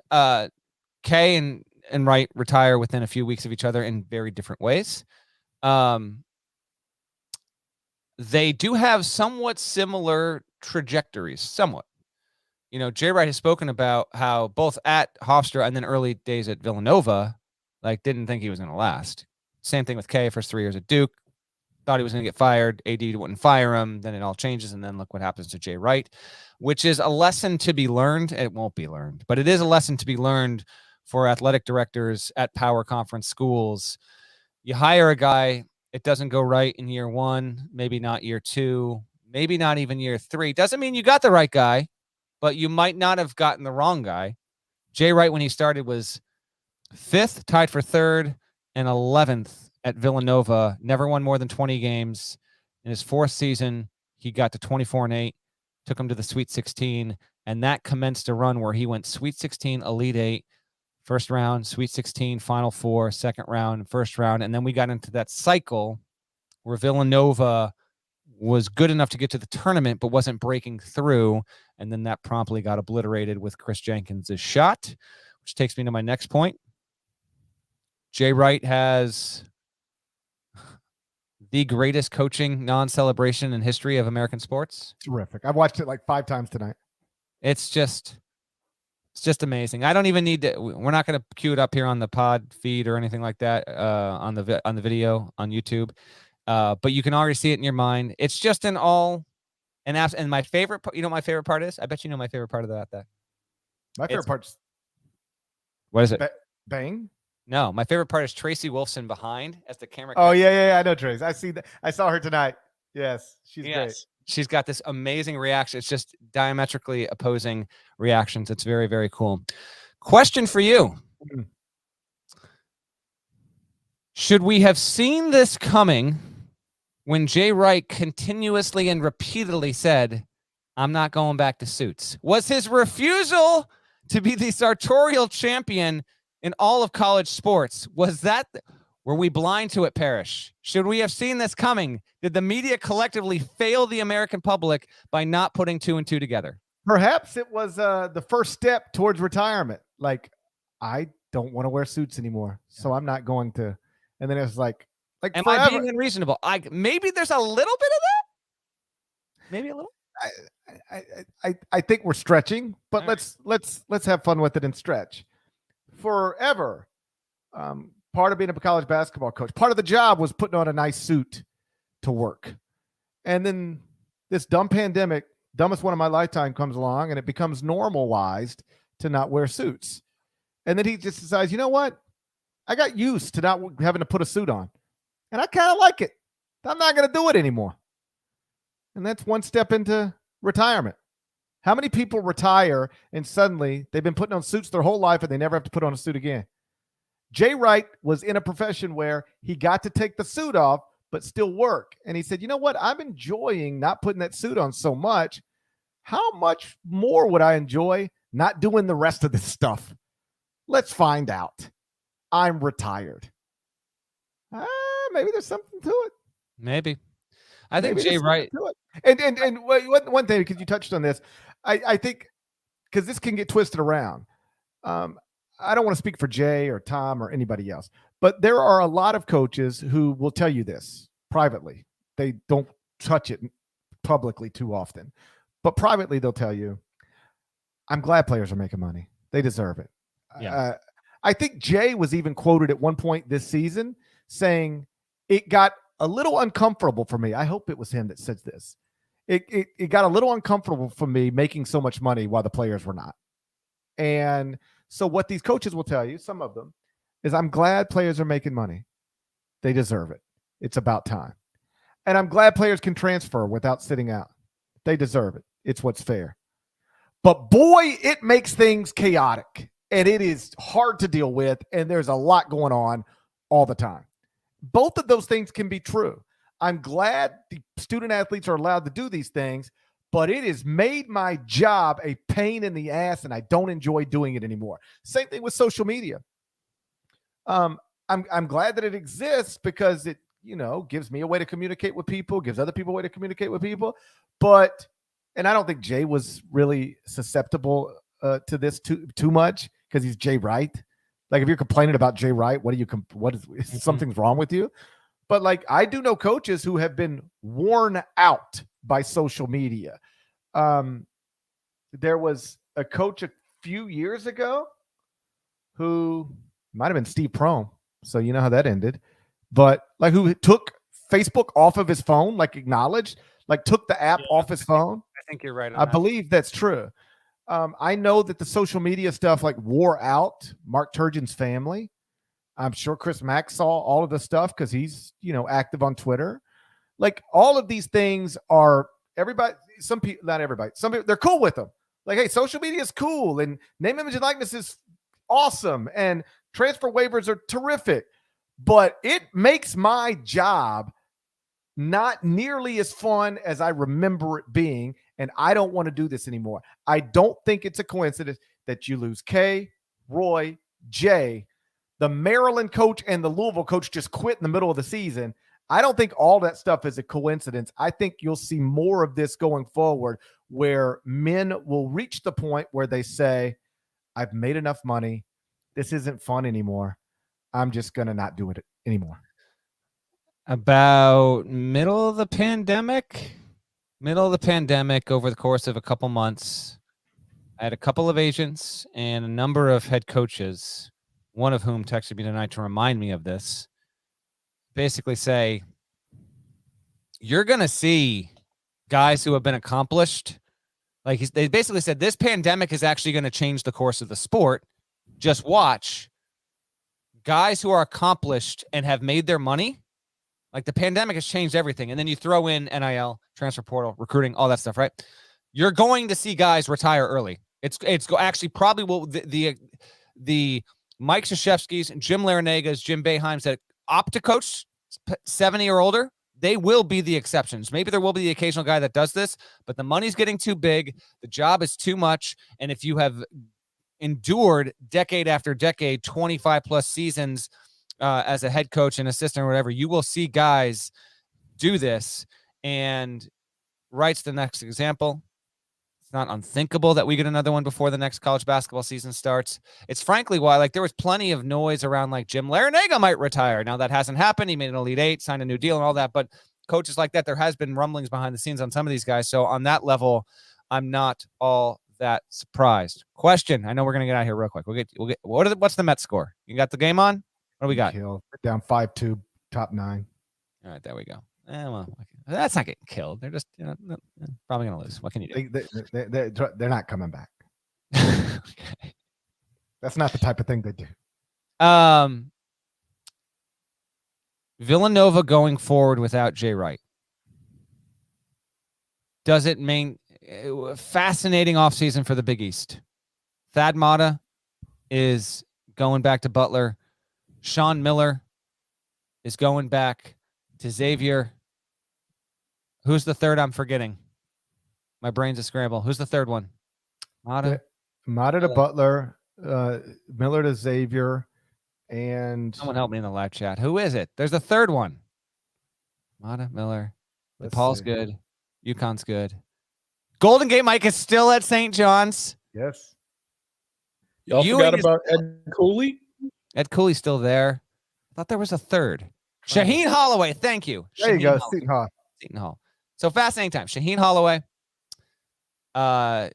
Kay and Wright retire within a few weeks of each other in very different ways. They do have somewhat similar trajectories, somewhat. You know, Jay Wright has spoken about how both at Hofstra and then early days at Villanova, like didn't think he was going to last. Same thing with Kay, first 3 years at Duke. Thought he was going to get fired. AD wouldn't fire him. Then it all changes. And then look what happens to Jay Wright, which is a lesson to be learned. It won't be learned, but it is a lesson to be learned for athletic directors at power conference schools. You hire a guy, it doesn't go right in year 1, maybe not year 2, maybe not even year 3. Doesn't mean you got the right guy, but you might not have gotten the wrong guy. Jay Wright, when he started, was 5th, tied for 3rd, and 11th at Villanova, never won more than 20 games. In his 4th season, he got to 24-8, took him to the Sweet 16, and that commenced a run where he went Sweet 16, Elite 8, first round, Sweet 16, Final 4, second round, first round, and then we got into that cycle where Villanova was good enough to get to the tournament but wasn't breaking through, and then that promptly got obliterated with Chris Jenkins' shot, which takes me to my next point. Jay Wright has the greatest coaching non-celebration in history of American sports. Terrific. I've watched it like 5 times tonight. It's just amazing. I don't even need to. We're not going to cue it up here on the pod feed or anything like that on the video on YouTube. But you can already see it in your mind. It's just an all and apps. And my favorite, you know, what my favorite part is. I bet you know my favorite part of that. My favorite part's what is it? Bang. No, my favorite part is Tracy Wolfson behind as the camera. Oh yeah. I know Trace. I see that. I saw her tonight. Yes, she's great. She's got this amazing reaction. It's just diametrically opposing reactions. It's very, very cool. Question for you. Should we have seen this coming when Jay Wright continuously and repeatedly said, I'm not going back to suits? Was his refusal to be the sartorial champion in all of college sports, were we blind to it, Parrish? Should we have seen this coming? Did the media collectively fail the American public by not putting 2 and 2 together? Perhaps it was the first step towards retirement. Like, I don't want to wear suits anymore, so I'm not going to. And then it was like am forever. I being unreasonable? Maybe there's a little bit of that. Maybe a little. I think we're stretching, but let's have fun with it and stretch. Forever, part of being a college basketball coach, part of the job was putting on a nice suit to work. And then this dumb pandemic, dumbest one of my lifetime, comes along, and it becomes normalized to not wear suits. And then he just decides, you know what? I got used to not having to put a suit on, and I kind of like it. I'm not going to do it anymore. And that's one step into retirement. How many people retire and suddenly they've been putting on suits their whole life and they never have to put on a suit again? Jay Wright was in a profession where he got to take the suit off but still work. And he said, you know what? I'm enjoying not putting that suit on so much. How much more would I enjoy not doing the rest of this stuff? Let's find out. I'm retired. Maybe there's something to it. Maybe. I think Jay Wright. And one thing, because you touched on this, I think, because this can get twisted around. I don't want to speak for Jay or Tom or anybody else, but there are a lot of coaches who will tell you this privately. They don't touch it publicly too often, but privately they'll tell you, I'm glad players are making money. They deserve it. Yeah. I think Jay was even quoted at one point this season saying, it got a little uncomfortable for me. I hope it was him that said this. It got a little uncomfortable for me making so much money while the players were not. And so what these coaches will tell you, some of them, is I'm glad players are making money. They deserve it. It's about time. And I'm glad players can transfer without sitting out. They deserve it. It's what's fair. But boy, it makes things chaotic, and it is hard to deal with, and there's a lot going on all the time. Both of those things can be true. I'm glad the student athletes are allowed to do these things, but it has made my job a pain in the ass, and I don't enjoy doing it anymore. Same thing with social media. I'm glad that it exists because it, gives me a way to communicate with people, gives other people a way to communicate with people. And I don't think Jay was really susceptible to this too much because he's Jay Wright. Like, if you're complaining about Jay Wright, something's wrong with you? But like, I do know coaches who have been worn out by social media. There was a coach a few years ago who might have been Steve Prohm. So you know how that ended, but like, who took Facebook off of his phone, like acknowledged, like took the app off his phone. I think you're right. I believe that's true. I know that the social media stuff like wore out Mark Turgeon's family. I'm sure Chris Mack saw all of the stuff because he's, active on Twitter. Like, all of these things are some people, not everybody, some people, they're cool with them. Like, hey, social media is cool, and name, image, and likeness is awesome, and transfer waivers are terrific. but it makes my job not nearly as fun as I remember it being. And I don't want to do this anymore. I don't think it's a coincidence that you lose Kay, Roy, Jay, the Maryland coach and the Louisville coach just quit in the middle of the season. I don't think all that stuff is a coincidence. I think you'll see more of this going forward where men will reach the point where they say, I've made enough money. This isn't fun anymore. I'm just going to not do it anymore. About middle of the pandemic, over the course of a couple months, I had a couple of agents and a number of head coaches, one of whom texted me tonight to remind me of this, basically say, you're going to see guys who have been accomplished. Like they basically said, this pandemic is actually going to change the course of the sport. Just watch. Guys who are accomplished and have made their money, like the pandemic has changed everything. And then you throw in NIL, transfer portal, recruiting, all that stuff, right? You're going to see guys retire early. It's actually probably will the Mike Krzyzewski's, Jim Larenega's, Jim Boeheim's that opt to coach 70 or older, they will be the exceptions. Maybe there will be the occasional guy that does this, but the money's getting too big. The job is too much. And if you have endured decade after decade, 25 plus seasons as a head coach and assistant or whatever, you will see guys do this. And Wright's the next example. It's not unthinkable that we get another one before the next college basketball season starts. It's frankly why, like, there was plenty of noise around like Jim Larenega might retire. Now that hasn't happened. He made an Elite Eight, signed a new deal and all that, but coaches like that, there has been rumblings behind the scenes on some of these guys. So on that level, I'm not all that surprised. Question. I know we're going to get out of here real quick. We'll get, what's the Mets score? You got the game on? What do we got? Down 5-2, top 9. All right, there we go. Well, that's not getting killed. They're just probably going to lose. What can you do? They're not coming back. Okay. That's not the type of thing they do. Villanova going forward without Jay Wright. Does it mean fascinating offseason for the Big East? Thad Matta is going back to Butler. Sean Miller is going back to Xavier. Who's the third I'm forgetting? My brain's a scramble. Who's the third one? Matta to Butler, Miller to Xavier, and someone help me in the live chat. Who is it? There's a third one. Matta, Miller. Paul's good. UConn's good. Golden Gate Mike is still at St. John's. Yes. Y'all forgot about Ed Cooley? Ed Cooley's still there. I thought there was a third. Shaheen Holloway. Thank you. There you go. Seton Hall. So fascinating time. Shaheen Holloway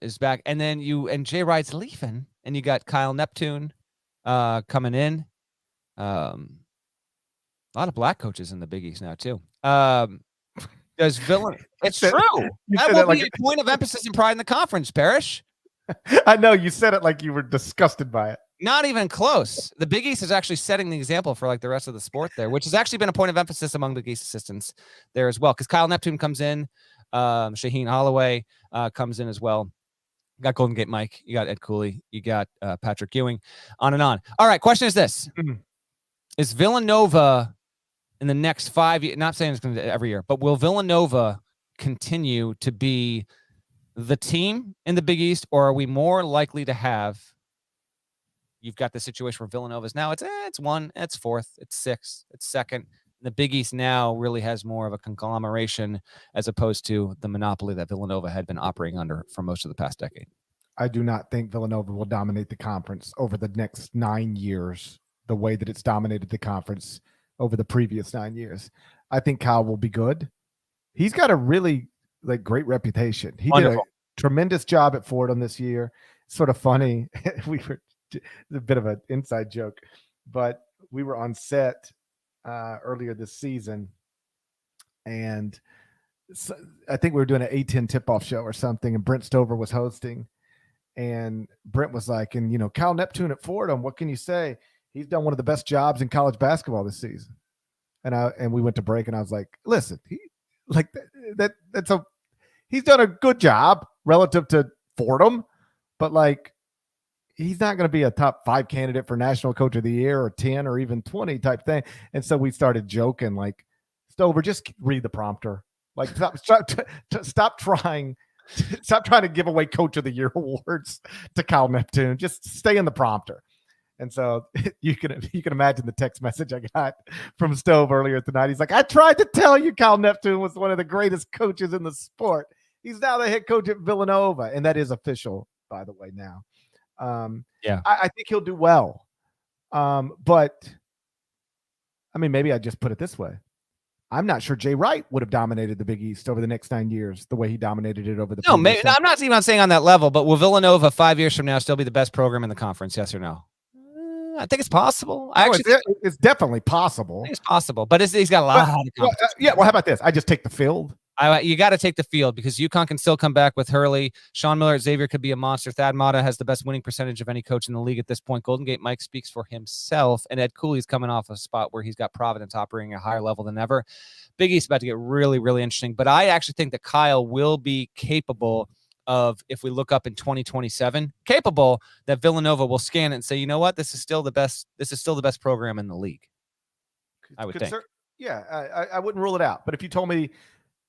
is back. And then Jay Wright's leaving. And you got Kyle Neptune coming in. A lot of black coaches in the Big East now, too. Does Villanova? It's true. That will be a point of emphasis and pride in the conference, Parrish. I know you said it like you were disgusted by it. Not even close. The Big East is actually setting the example for like the rest of the sport there, which has actually been a point of emphasis among Big East assistants there as well. Because Kyle Neptune comes in, Shaheen Holloway comes in as well. You got Golden Gate Mike, you got Ed Cooley, you got Patrick Ewing, on and on. All right, question is this. Is Villanova in the next 5 years, not saying it's going to every year, but will Villanova continue to be the team in the Big East, or are we more likely to have, you've got the situation where Villanova is now, it's 1, it's 4th, it's 6th, it's 2nd. The Big East now really has more of a conglomeration as opposed to the monopoly that Villanova had been operating under for most of the past decade. I do not think Villanova will dominate the conference over the next 9 years the way that it's dominated the conference over the previous 9 years. I think Kyle will be good. He's got a really great reputation. He did a tremendous job at Fordham this year. Sort of funny. It's a bit of an inside joke, but we were on set earlier this season, and so I think we were doing an A10 tip-off show or something, and Brent Stover was hosting, and Brent was like, and Kyle Neptune at Fordham, what can you say? He's done one of the best jobs in college basketball this season. And we went to break, and I was like, listen, he's done a good job relative to Fordham, but he's not going to be a top 5 candidate for National Coach of the Year or 10 or even 20 type thing. And so we started joking like, Stover, just read the prompter. Like stop trying to give away Coach of the Year awards to Kyle Neptune. Just stay in the prompter. And so you can imagine the text message I got from Stove earlier tonight. He's like, I tried to tell you Kyle Neptune was one of the greatest coaches in the sport. He's now the head coach at Villanova. And that is official, by the way, now. Yeah. I think he'll do well. But I mean, maybe I just put it this way. I'm not sure Jay Wright would have dominated the Big East over the next 9 years the way he dominated it over the No, maybe, I'm not even saying on that level, but will Villanova 5 years from now still be the best program in the conference? Yes or no? I think it's possible. It's definitely possible. I think it's possible, but he's got a lot of competition. Well, how about this? I just take the field. You got to take the field because UConn can still come back with Hurley. Sean Miller at Xavier could be a monster. Thad Matta has the best winning percentage of any coach in the league at this point. Golden Gate Mike speaks for himself, and Ed Cooley's coming off a spot where he's got Providence operating at a higher level than ever. Big East about to get really, really interesting, but I actually think that Kyle will be capable of, if we look up in 2027, capable that Villanova will scan it and say, you know what, this is still the best program in the league. I would think. Yeah, I wouldn't rule it out, but if you told me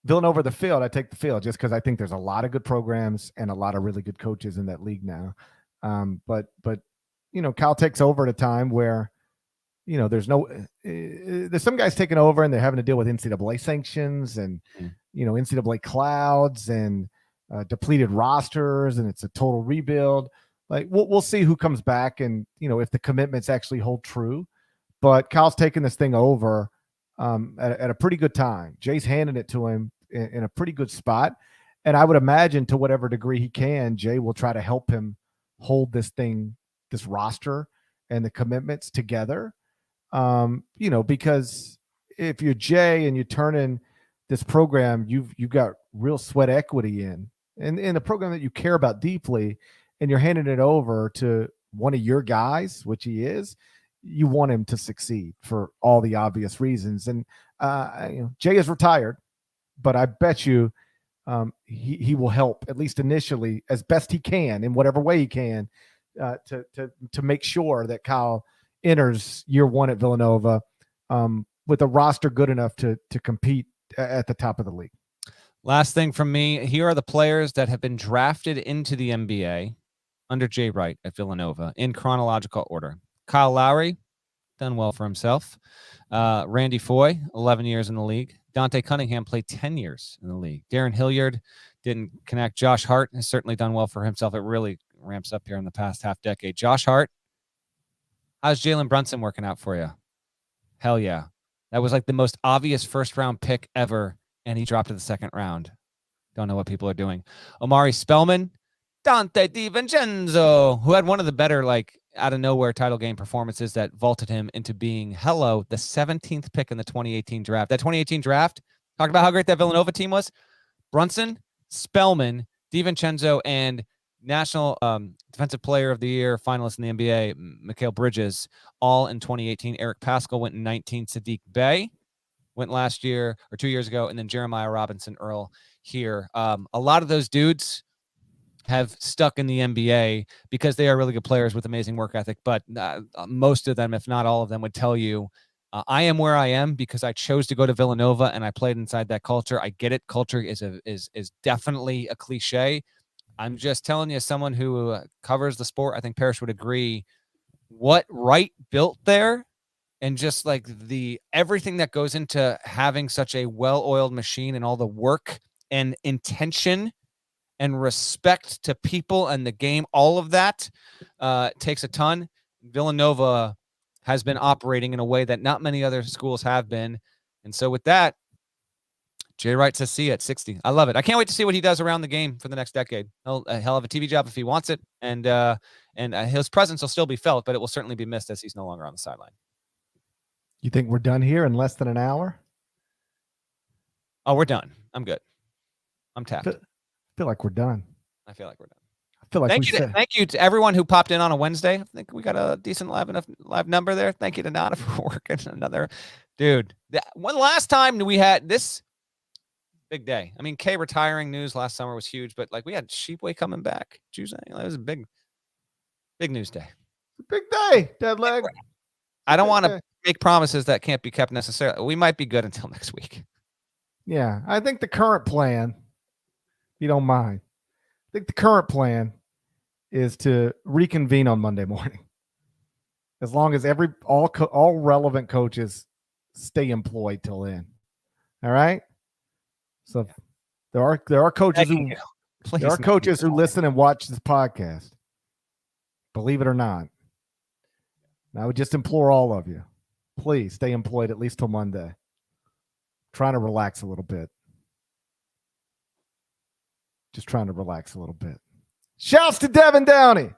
Villanova the field, I take the field just because I think there's a lot of good programs and a lot of really good coaches in that league now. But Kyle takes over at a time where there's some guys taking over and they're having to deal with NCAA sanctions and NCAA clouds and depleted rosters, and it's a total rebuild. Like we'll see who comes back and if the commitments actually hold true. But Kyle's taking this thing over at a pretty good time. Jay's handing it to him in a pretty good spot. And I would imagine to whatever degree he can, Jay will try to help him hold this roster and the commitments together. Because if you're Jay and you turn in this program, you've got real sweat equity in a program that you care about deeply, and you're handing it over to one of your guys, which he is, you want him to succeed for all the obvious reasons. And Jay is retired, but I bet you he will help at least initially as best he can in whatever way he can to make sure that Kyle enters year one at Villanova with a roster good enough to compete at the top of the league. Last thing from me, here are the players that have been drafted into the NBA under Jay Wright at Villanova in chronological order. Kyle Lowry, done well for himself. Randy Foye, 11 years in the league. Dante Cunningham played 10 years in the league. Darren Hilliard didn't connect. Josh Hart has certainly done well for himself. It really ramps up here in the past half decade. Josh Hart, how's Jalen Brunson working out for you? Hell yeah. That was like the most obvious first-round pick ever, and he dropped to the second round. Don't know what people are doing. Omari Spellman, Dante DiVincenzo, who had one of the better, out-of-nowhere title game performances that vaulted him into being, the 17th pick in the 2018 draft. That 2018 draft, talk about how great that Villanova team was. Brunson, Spellman, DiVincenzo, and National Defensive Player of the Year finalist in the NBA, Mikal Bridges, all in 2018. Eric Paschal went in 19. Sadiq Bey went last year or 2 years ago, and then Jeremiah Robinson Earl here. A lot of those dudes have stuck in the NBA because they are really good players with amazing work ethic, but most of them, if not all of them, would tell you, I am where I am because I chose to go to Villanova and I played inside that culture. I get it. Culture is definitely a cliche. I'm just telling you, as someone who covers the sport, I think Parrish would agree, what Wright built there and just everything that goes into having such a well-oiled machine and all the work and intention and respect to people and the game, all of that takes a ton. Villanova has been operating in a way that not many other schools have been. And so with that, Jay Wright says see at 60. I love it. I can't wait to see what he does around the game for the next decade. He'll have a TV job if he wants it, and his presence will still be felt, but it will certainly be missed as he's no longer on the sideline. You think we're done here in less than an hour? Oh, we're done. I'm good. I'm tapped. I feel like we're done. I feel like we're done. I feel like thank you to everyone who popped in on a Wednesday. I think we got a decent live number there. Thank you to Nada for working another. Dude, when last time we had this big day? I mean, Kay retiring news last summer was huge, but we had Sheepway coming back Tuesday. That was a big Big news day. Big day, dead leg. I don't want Okay. to make promises that can't be kept necessarily. We might be good until next week. Yeah, I think the current plan, if you don't mind, I think the current plan is to reconvene on Monday morning. As long as all relevant coaches stay employed till then. All right. So there are coaches who Please, there are coaches who listen and watch this podcast. Believe it or not. And I would just implore all of you, please stay employed at least till Monday. Trying to relax a little bit. Just trying to relax a little bit. Shouts to Devin Downey.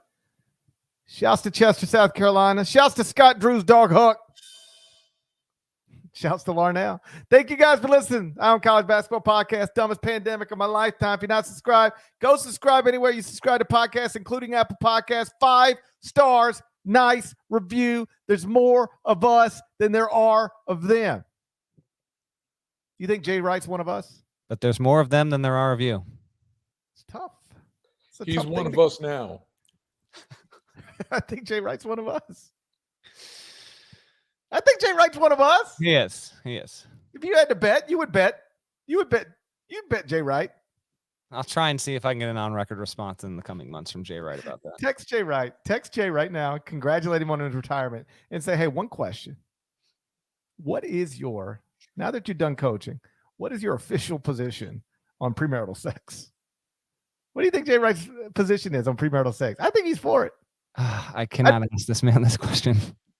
Shouts to Chester, South Carolina. Shouts to Scott Drew's dog Hook. Shouts to Larnell. Thank you guys for listening. I'm College Basketball Podcast, dumbest pandemic of my lifetime. If you're not subscribed, go subscribe anywhere you subscribe to podcasts, including Apple Podcasts. 5 stars, nice review. There's more of us than there are of them. You think Jay Wright's one of us? But there's more of them than there are of you. It's tough. He's one of us now. I think Jay Wright's one of us. I think Jay Wright's one of us. He is. He is. If you had to bet, you'd bet Jay Wright. I'll try and see if I can get an on-record response in the coming months from Jay Wright about that. Text Jay Wright. Text Jay right now. Congratulate him on his retirement and say, hey, one question. What is now that you're done coaching, what is your official position on premarital sex? What do you think Jay Wright's position is on premarital sex? I think he's for it. I cannot ask this man this question.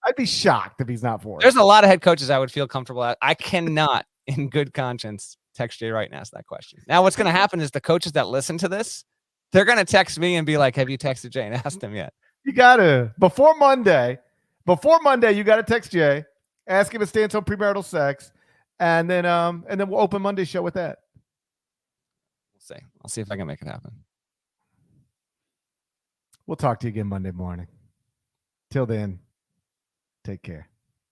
I'd be shocked if he's not for it. There's a lot of head coaches I would feel comfortable at. I cannot, in good conscience, text Jay Wright and ask that question. Now, what's going to happen is the coaches that listen to this, they're going to text me and be like, have you texted Jay and asked him yet? You got to, before Monday, you got to text Jay, ask him his stance on premarital sex, and then we'll open Monday's show with that. We'll see. I'll see if I can make it happen. We'll talk to you again Monday morning. Till then, take care.